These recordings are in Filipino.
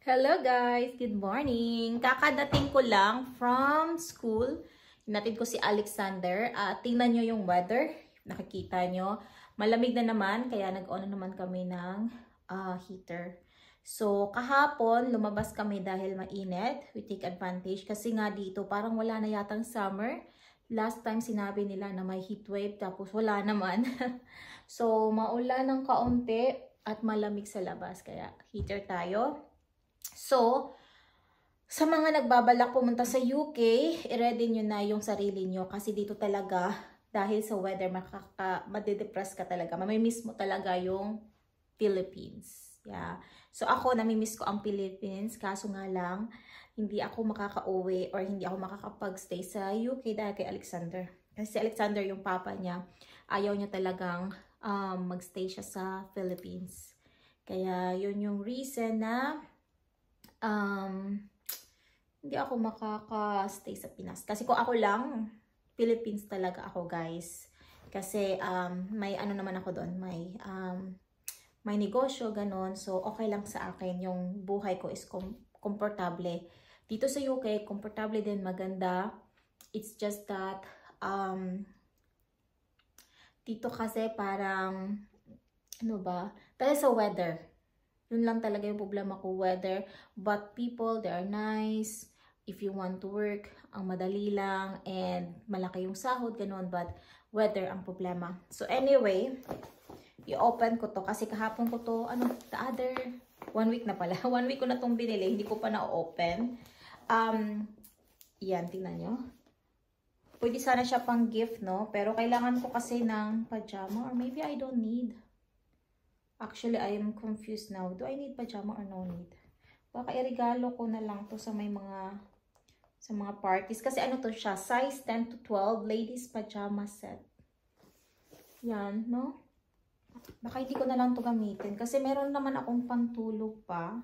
Hello guys! Good morning! Kakadating ko lang from school. Hinatid ko si Alexander. Tingnan nyo yung weather. Nakikita nyo. Malamig na naman, kaya nag-on naman kami ng heater. So, kahapon, lumabas kami dahil mainit. We take advantage. Kasi nga dito, parang wala na yatang summer. Last time, sinabi nila na may heat wave, tapos wala naman. So, maulan ng kaunti at malamig sa labas. Kaya, heater tayo. So, sa mga nagbabalak pumunta sa UK, i-ready nyo na yung sarili nyo kasi dito talaga, dahil sa weather, madidepress ka talaga. Mamimiss mo talaga yung Philippines. Yeah. So, ako, namimiss ko ang Philippines, kaso nga lang, hindi ako makaka-uwi or hindi ako makakapag-stay sa UK dahil kay Alexander. Kasi si Alexander, yung papa niya, ayaw niya talagang mag-stay siya sa Philippines. Kaya, yun yung reason na hindi ako makaka-stay sa Pinas. Kasi kung ako lang, Philippines talaga ako, guys. Kasi may ano naman ako doon, may negosyo, ganon. So, okay lang sa akin. Yung buhay ko is komportable. Dito sa UK, komportable din, maganda. It's just that, dito kasi parang, ano ba? Dahil sa weather. Yun lang talaga yung problema ko, weather. But people, they are nice. If you want to work, ang madali lang. And malaki yung sahod, ganun. But weather ang problema. So anyway, i-open ko to. Kasi kahapon ko to, the other, 1 week na pala. 1 week ko na tong binili. Hindi ko pa na-open. Yan, tingnan nyo. Pwede sana siya pang gift, no? Pero kailangan ko kasi ng pajama. Or maybe I don't need. Actually, I am confused now. Do I need pajama or no need? Baka i-regalo ko na lang to sa mga parties. Kasi ano to siya? Size 10 to 12 ladies pajama set. Yan, no? Baka hindi ko na lang to gamitin. Kasi meron naman akong pantulog pa.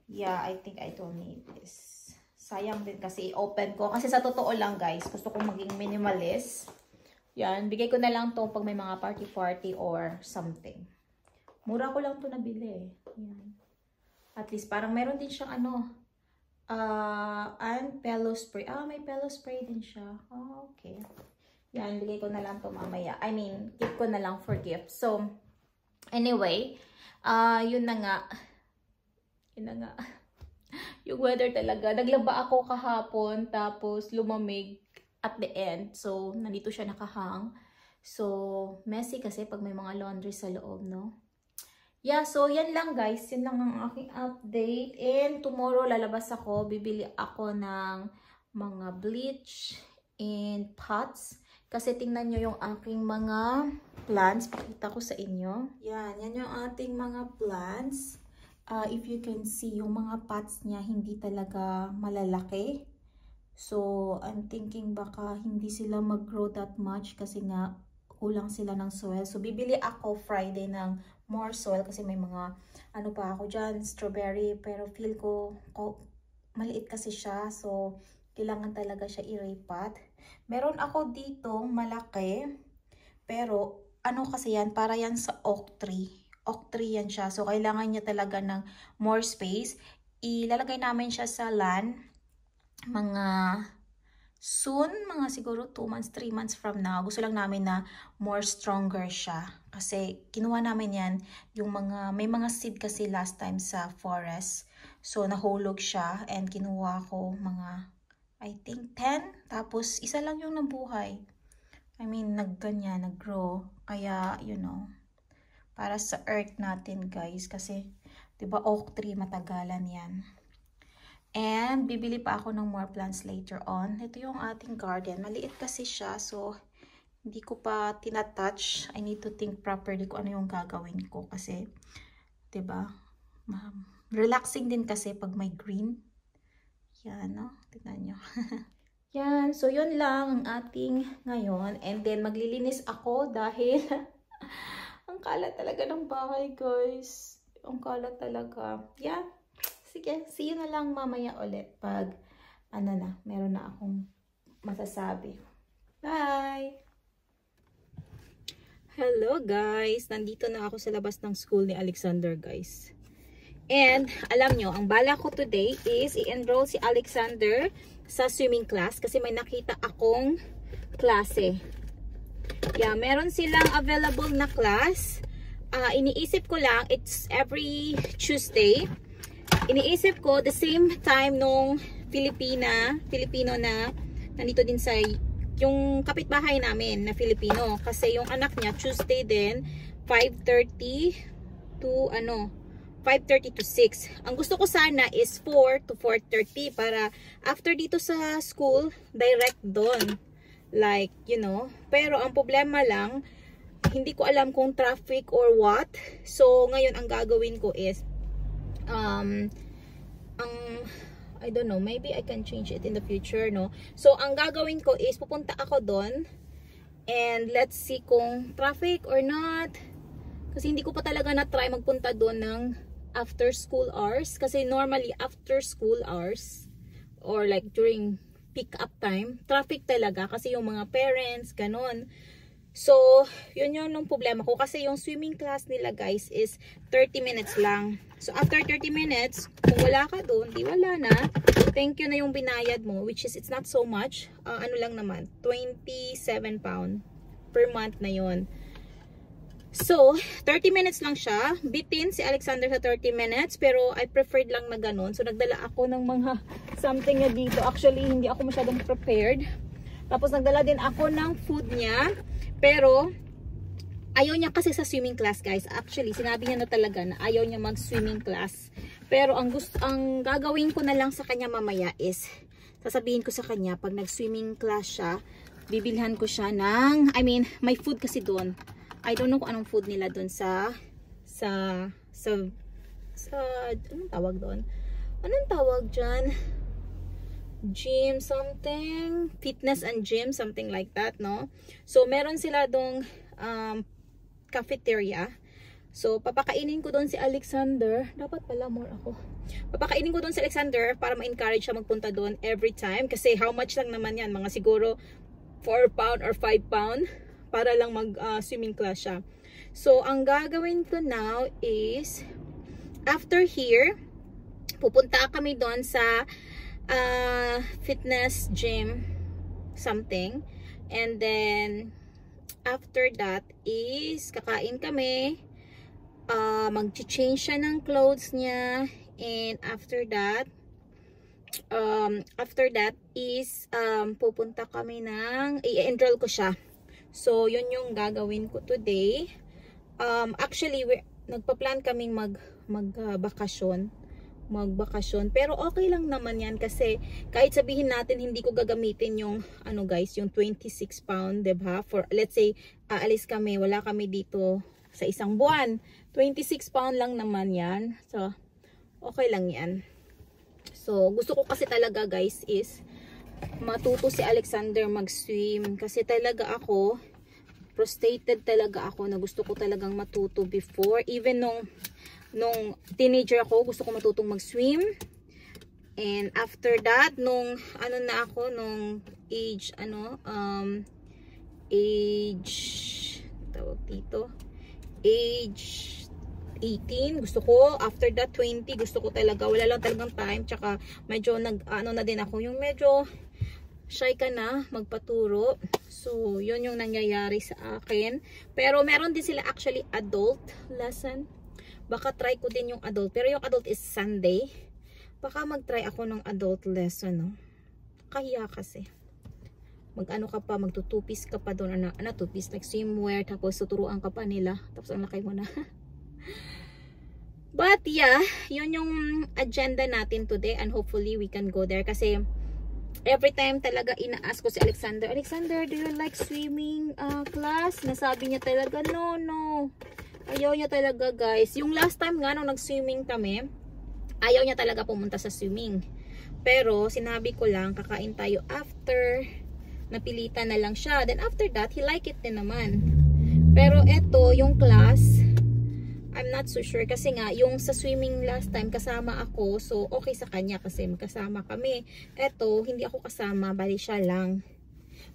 Yeah, I think I don't need this. Sayang din kasi i-open ko. Kasi sa totoo lang, guys, gusto kong maging minimalist. Yan, bigay ko na lang to pag may mga party-party or something. Mura ko lang to nabili. Yan. At least, parang meron din siyang and pillow spray. May pillow spray din siya. Okay. Yan, bigay ko na lang to mamaya. I mean, keep ko na lang for gift. So, anyway, yun na nga. Yun na nga. Yung weather talaga. Naglaba ako kahapon, tapos lumamig at the end. So, nandito siya nakahang. So, messy kasi pag may mga laundry sa loob, no? Yeah, so yan lang guys. Yan lang ang aking update. And tomorrow lalabas ako. Bibili ako ng mga bleach and pots. Kasi tingnan nyo yung aking mga plants. Pakita ko sa inyo. Yan yung ating mga plants. If you can see, yung mga pots niya hindi talaga malalaki. So, I'm thinking baka hindi sila mag-grow that much kasi nga kulang sila ng soil. So, bibili ako Friday ng more soil kasi may mga pa ako dyan, strawberry, pero feel ko maliit kasi siya. So, kailangan talaga siya i-repot. Meron ako dito malaki, pero kasi yan, para yan sa oak tree. Oak tree yan siya. So, kailangan niya talaga ng more space. Ilalagay namin siya sa LAN. Soon, mga siguro 2 months, 3 months from now, gusto lang namin na more stronger siya. Kasi kinuha namin yan, may mga seed kasi last time sa forest. So, nahulog siya and kinuha ko mga, I think 10. Tapos, isa lang yung nabuhay. I mean, nag-grow. Kaya, para sa earth natin guys. Kasi, diba oak tree, matagalan yan. And, bibili pa ako ng more plants later on. Ito yung ating garden. Maliit kasi siya. So, hindi ko pa tinatouch. I need to think properly kung ano yung gagawin ko. Kasi, diba? Relaxing din kasi pag may green. Yan, no? Tignan nyo. Yan. So, yun lang ang ating ngayon. And then, maglilinis ako dahil ang kalat talaga ng bahay, guys. Ang kalat talaga. Yan. Sige, see you na lang mamaya ulit pag, meron na akong masasabi. Bye! Hello guys! Nandito na ako sa labas ng school ni Alexander guys. And alam nyo, ang bala ko today is i-enroll si Alexander sa swimming class kasi may nakita akong klase. Yeah, meron silang available na class. Iniisip ko lang, it's every Tuesday. Iniisip ko the same time nung Filipino na nandito din sa yung kapitbahay namin na Filipino. Kasi yung anak niya, Tuesday din, 5:30 to 6. Ang gusto ko sana is 4 to 4:30 para after dito sa school, direct doon. Like, you know. Pero ang problema lang, hindi ko alam kung traffic or what. So, ngayon ang gagawin ko is I don't know, maybe I can change it in the future, no? So, ang gagawin ko is pupunta ako doon and let's see kung traffic or not. Kasi hindi ko pa talaga na-try magpunta doon ng after school hours. Kasi normally after school hours or like during pick up time, traffic talaga kasi yung mga parents, ganon. So, yun yung problema ko kasi yung swimming class nila guys is 30 minutes lang. So, after 30 minutes, kung wala ka doon, di wala na. Thank you na yung binayad mo, which is it's not so much. Ano lang naman, 27 pound per month na yun. So, 30 minutes lang siya. Bitin si Alexander sa 30 minutes. Pero I preferred lang na ganun. So, nagdala ako ng mga something niya dito. Actually, hindi ako masyadong prepared. Tapos, nagdala din ako ng food niya. Pero, ayaw niya kasi sa swimming class, guys. Actually, sinabi niya na talaga na ayaw niya mag-swimming class. Pero, ang gagawin ko na lang sa kanya mamaya is, sasabihin ko sa kanya, pag nag-swimming class siya, bibilhan ko siya ng, may food kasi doon. I don't know kung anong food nila doon sa anong tawag doon? Anong tawag dyan? Gym something? Fitness and gym, something like that, no? So, meron sila doong cafeteria. So, papakainin ko doon si Alexander. Dapat pala more ako. Papakainin ko doon si Alexander para ma-encourage siya magpunta doon every time. Kasi how much lang naman yan? Mga siguro 4 pound or 5 pound. Para lang mag-swimming class siya. So, ang gagawin ko now is, after here, pupunta kami doon sa fitness gym something. And then, after that is, kakain kami. Mag-change siya ng clothes niya. And after that is, pupunta kami i-enroll ko siya. So, yun yung gagawin ko today. Actually, nagpa-plan kaming magbakasyon. Pero okay lang naman yan kasi kahit sabihin natin hindi ko gagamitin yung, yung 26 pound, diba? For, let's say, aalis kami, wala kami dito sa isang buwan. 26 pound lang naman yan. So, okay lang yan. So, gusto ko kasi talaga guys is, matuto si Alexander mag-swim kasi talaga ako frustrated talaga ako na gusto ko talagang matuto before, even nung teenager ako, gusto ko matutong mag-swim. And after that, nung age tawag dito, age 18, gusto ko. After that, 20, gusto ko talaga. Wala lang talagang time. Tsaka, medyo na din ako. Yung medyo shy ka na magpaturo. So, yun yung nangyayari sa akin. Pero, meron din sila actually adult lesson. Baka try ko din yung adult. Pero, yung adult is Sunday. Baka mag-try ako ng adult lesson, no? Kaya kasi. Mag-ano ka pa, magtutupis ka pa doon. Tupis, like swimwear. Tapos, tuturuan ka pa nila. Tapos, ang lakay mo na. But yeah, yun yung agenda natin today and hopefully we can go there kasi every time talaga ina-ask ko si Alexander, do you like swimming class? Nasabi niya talaga, no. Ayaw niya talaga guys. Yung last time nga nung nag-swimming kami, ayaw niya talaga pumunta sa swimming. Pero sinabi ko lang, kakain tayo after, napilitan na lang siya. Then after that, he like it din naman. Pero eto, yung class, I'm not so sure kasi nga yung sa swimming last time kasama ako, so okay sa kanya kasi magkasama kami. Eto, hindi ako kasama, bali siya lang.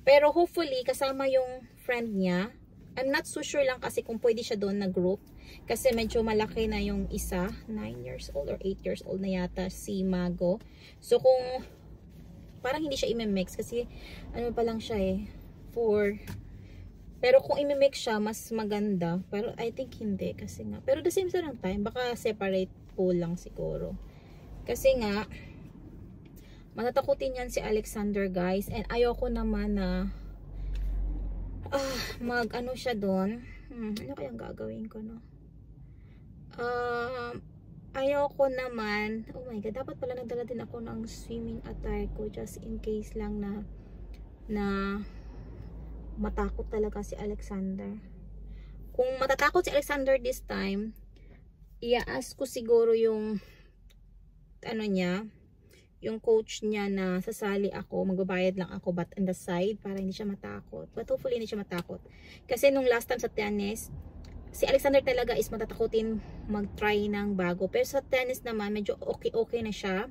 Pero hopefully kasama yung friend niya I'm not so sure lang kasi kung pwede siya doon na group. Kasi medyo malaki na yung isa. 9 years old or 8 years old na yata si Mago. So kung parang hindi siya i-mix kasi ano pa lang siya eh. 4. Pero kung i-mix siya, mas maganda. Pero I think hindi kasi nga. Pero the same time, baka separate pool lang siguro. Kasi nga, matatakutin yan si Alexander guys. And ayoko naman na mag-ano siya doon. Ano kayang gagawin ko, no? Ayoko naman. Oh my God, dapat pala nagdala din ako ng swimming attire ko just in case lang na matakot talaga si Alexander. Kung matatakot si Alexander this time, i-ask ko siguro yung ano niya, yung coach niya na sasali ako, magbabayad lang ako but on the side para hindi siya matakot. But hopefully hindi siya matakot. Kasi nung last time sa tennis, si Alexander talaga is matatakutin mag-try ng bago. Pero sa tennis naman, medyo okay na siya.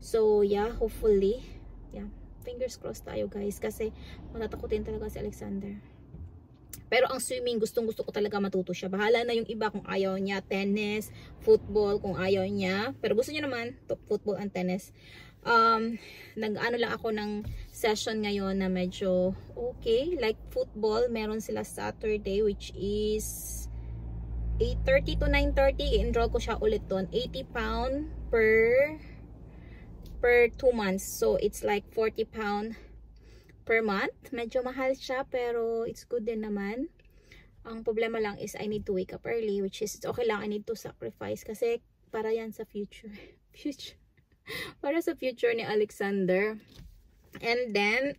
So yeah, hopefully. Yeah, fingers crossed tayo guys. Kasi matatakutin talaga si Alexander. Pero ang swimming, gustong-gusto ko talaga matuto siya. Bahala na yung iba kung ayaw niya. Tennis, football, kung ayaw niya. Pero gusto niya naman, football and tennis. Nag-ano lang ako ng session ngayon na medyo okay. Like football, meron sila Saturday which is 8:30 to 9:30. I-enroll ko siya ulit doon. 80 pound per 2 months. So, it's like 40 pound per month. Medyo mahal siya pero it's good din naman. Ang problema lang is I need to wake up early, which is okay lang. I need to sacrifice kasi para yan sa future. Para sa future ni Alexander. And then,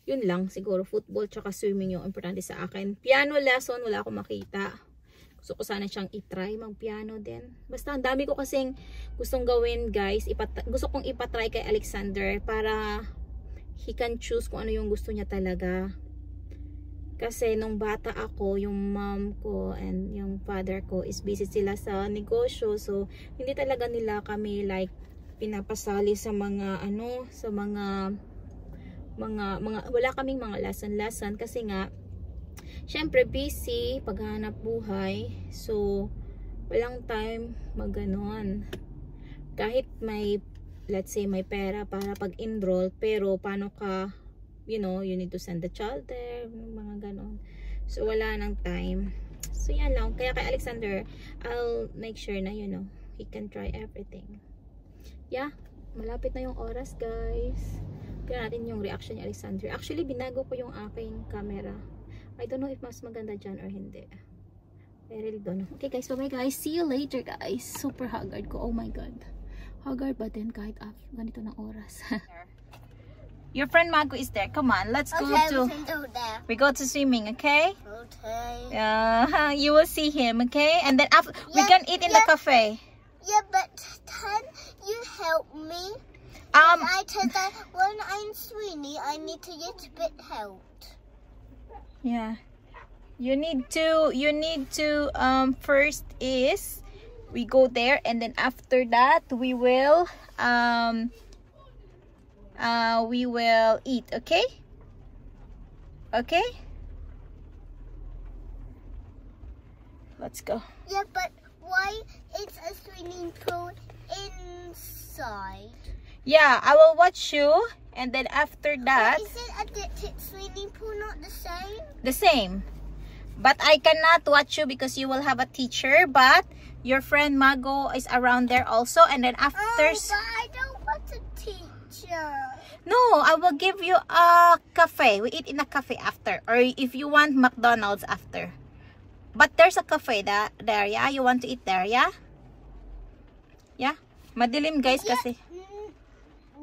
yun lang siguro. Football tsaka swimming yung importante sa akin. Piano lesson, wala akong makita. Gusto ko sana siyang itry mag-piano din. Basta ang dami ko kasing gustong gawin guys. Gusto kong ipatry kay Alexander para he can choose kung ano yung gusto niya talaga. Kasi nung bata ako, yung mom ko and yung father ko is busy sila sa negosyo. So, hindi talaga nila kami like pinapasali sa mga ano, sa mga wala kaming mga lesson kasi nga syempre busy paghahanap buhay. So, walang time mag-ganon. Kahit may let's say may pera para pag-enroll, pero paano ka, you know, you need to send the child there, mga ganon. So, wala nang time. So, yan lang. Kaya kay Alexander, I'll make sure na, you know, he can try everything. Yeah, malapit na yung oras, guys. Kaya natin yung reaction ni Alexander. Actually, binago ko yung aking camera. I don't know if mas maganda dyan or hindi. I really don't know. Okay, guys. Bye-bye, guys. See you later, guys. Super haggard ko. Oh my God. Haggard ba din kahit ganito ng oras. Your friend Mago is there. Come on, let's go to. We go to swimming, okay? Okay. You will see him, okay? And then after we can eat in the cafe. Yeah, but can you help me? I said that when I'm swimming, I need to get a bit helped. Yeah. You need to first is we go there, and then after that we will eat, okay? Okay? Let's go. Yeah, but why is a swimming pool inside? Yeah, I will watch you, and then after that... But is it a swimming pool not the same? The same. But I cannot watch you because you will have a teacher, but your friend Mago is around there also, and then after... Oh, but I don't want a teacher. No, I will give you a cafe. We eat in a cafe after, or if you want McDonald's after. But there's a cafe there, yeah? You want to eat there, yeah? Yeah? Madilim, guys, Yeah. kasi...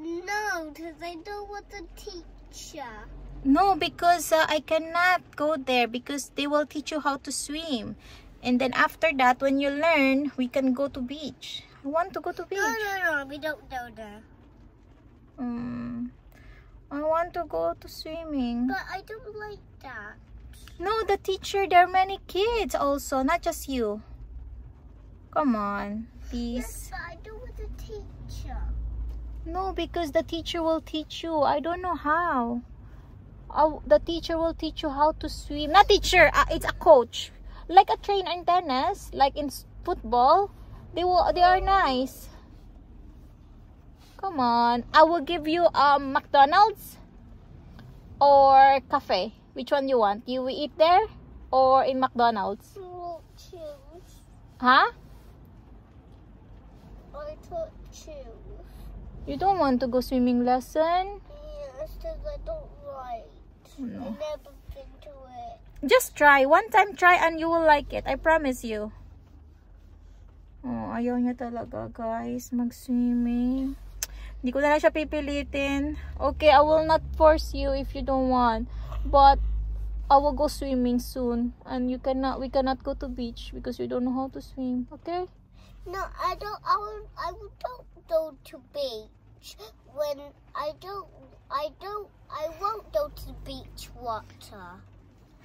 No, because I don't want a teacher. No, because I cannot go there because they will teach you how to swim. And then after that, when you learn, we can go to beach. I want to go to beach. No, we don't go there. I want to go to swimming. But I don't like that. No, the teacher, there are many kids also, not just you. Come on, please. Yes, but I don't want a teacher. No, because the teacher will teach you. I don't know how. the teacher will teach you how to swim. Not teacher, it's a coach. Like a trainer in tennis, like in football. They are nice. Come on. I will give you McDonald's or cafe. Which one you want? You will eat there or in McDonald's? Choose. Huh? I thought choose. You don't want to go swimming lesson? Yes, because I don't like. No. I've never been to it. Just try. One time try and you will like it. I promise you. Oh, ayaw niya talaga, guys. Mag-swimming. Hindi ko na lang siya pipilitin. Okay, I will not force you if you don't want. But, I will go swimming soon. And we cannot go to beach because you don't know how to swim. Okay? No, I don't. I don't go to beach. When I won't go to the beach water.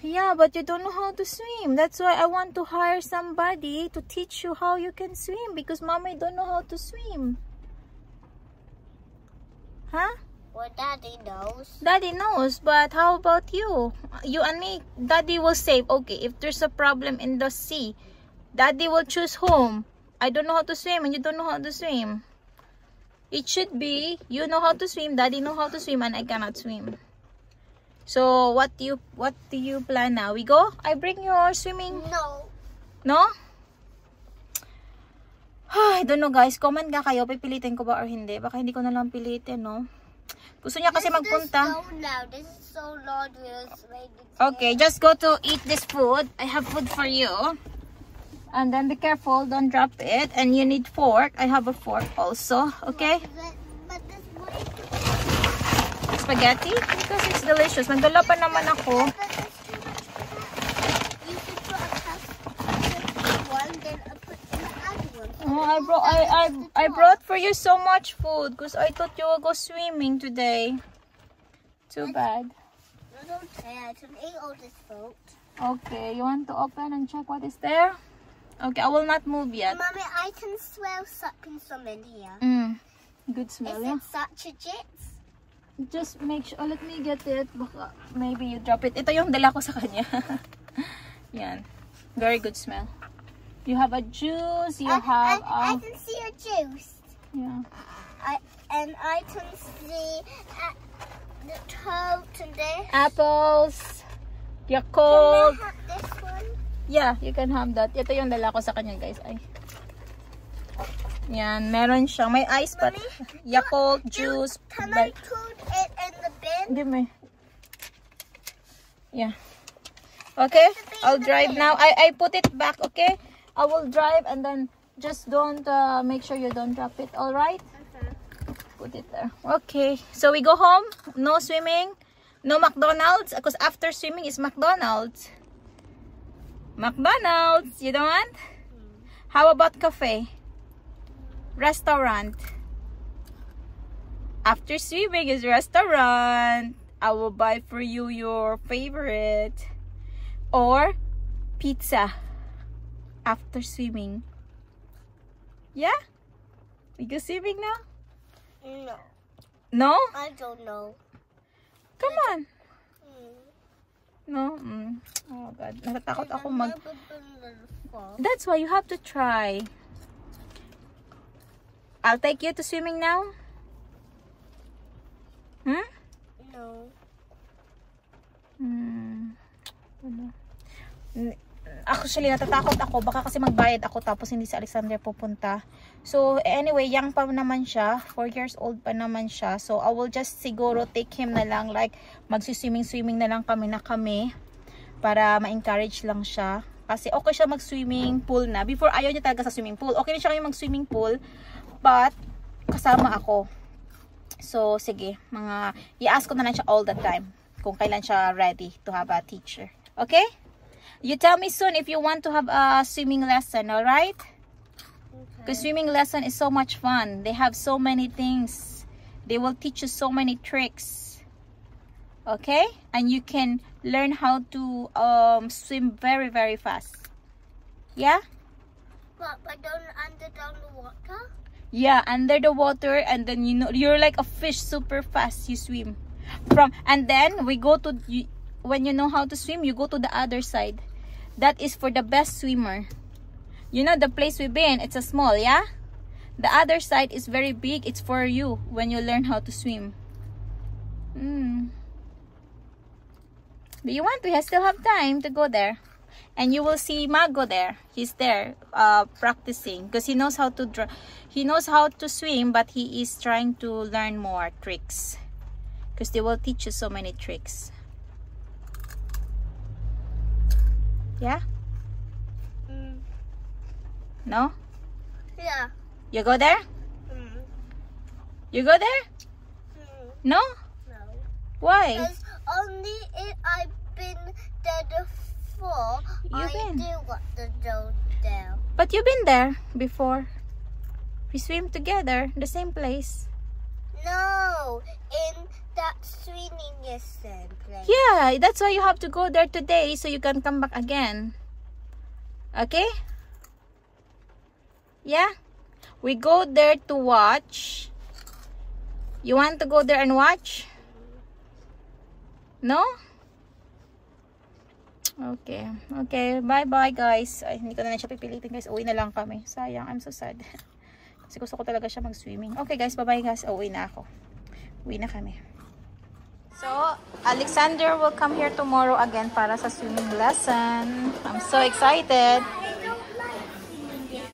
Yeah, but you don't know how to swim. That's why I want to hire somebody to teach you how you can swim. Because mommy don't know how to swim. Huh? Well, Daddy knows. Daddy knows, but how about you? You and me, Daddy will save. Okay, if there's a problem in the sea, Daddy will choose whom. I don't know how to swim and you don't know how to swim. It should be, you know how to swim, Daddy know how to swim, and I cannot swim. So, what do you plan now? We go? I bring your swimming? No. No? I don't know, guys. Comment nga kayo. Pipilitin ko ba or hindi? Baka hindi ko na lang pilitin, no? Gusto niya kasi magpunta. This is so loud. Okay, just go to eat this food. I have food for you. And then be careful. Don't drop it. And you need fork. I have a fork also. Okay? But this way. Spaghetti? Because it's delicious. Nagdala pa naman ako. You should put a cup one, then put in the other one. Oh, I brought for you so much food because I thought you will go swimming today. Too bad. I don't care. I can eat all this food. Okay, you want to open and check what is there? Okay, I will not move yet. Mommy, I can smell something in here. Good smell, Is yeah? it sachets? Just make sure, let me get it. Baka, maybe you drop it. Ito yung dala ko sa kanya. Yan. Very good smell. You have a juice. You have I can see a juice. Yeah. I can see the toad today. Apples. Yakult. Can I have this one? Yeah, you can have that. Ito yung dala ko sa kanya, guys. Ay. Yan, meron siyang may ice but Yakult juice. Can I put it in the bin? Give me. Yeah. Okay, I'll drive now. I put it back, okay? I will drive and then just don't make sure you don't drop it, all right? Okay. Put it there. Okay, so we go home. No swimming. No McDonald's because after swimming is McDonald's. McDonald's, you don't want? How about cafe? Restaurant. After swimming is restaurant. I will buy for you your favorite. Or pizza. After swimming. Yeah? We go swimming now? No. No? I don't know. Come on. No? Oh God. Natatakot ako mag... That's why you have to try. I'll take you to swimming now. No. Actually, natatakot ako. Baka kasi magbayad ako tapos hindi si Alexander pupunta. So, anyway, young pa naman siya. 4 years old pa naman siya. So, I will just siguro take him na lang. Like, magsiswimming-swimming na lang kami. Para ma-encourage lang siya. Kasi okay siya mag-swimming pool na. Before, ayaw niya talaga sa swimming pool. Okay na siya kayo mag-swimming pool. But, kasama ako. So, sige. I-ask ko na lang siya all the time. Kung kailan siya ready to have a teacher. Okay? You tell me soon if you want to have a swimming lesson, alright? Because swimming lesson is so much fun. They have so many things. They will teach you so many tricks. Okay? And you can learn how to swim very, very fast. Yeah? But under the water? Yeah, under the water, and then you're like a fish, super fast you swim. And then we go to, when you know how to swim, you go to the other side. That is for the best swimmer. You know the place we've been, it's a small, yeah? The other side is very big. It's for you when you learn how to swim. Do you want to? I still have time to go there. And you will see Mago there. He's there practicing because he knows how to swim, but he is trying to learn more tricks because they will teach you so many tricks. Yeah? No? Yeah. You go there? You go there? No? No. Why? Because only if I've been there before, I do what to do there. But you've been there before. We swim together, the same place. No, in that swimming lesson place. Yeah, that's why you have to go there today so you can come back again. Okay? Yeah? We go there to watch. You want to go there and watch? No? Okay. Okay. Bye-bye, guys. Ay, hindi ko na siya pipilitin, guys. Uwi na lang kami. Sayang. I'm so sad. Kasi gusto ko talaga siya mag-swimming. Okay, guys. Bye-bye, guys. Uwi na ako. Uwi na kami. So, Alexander will come here tomorrow again para sa swimming lesson. I'm so excited.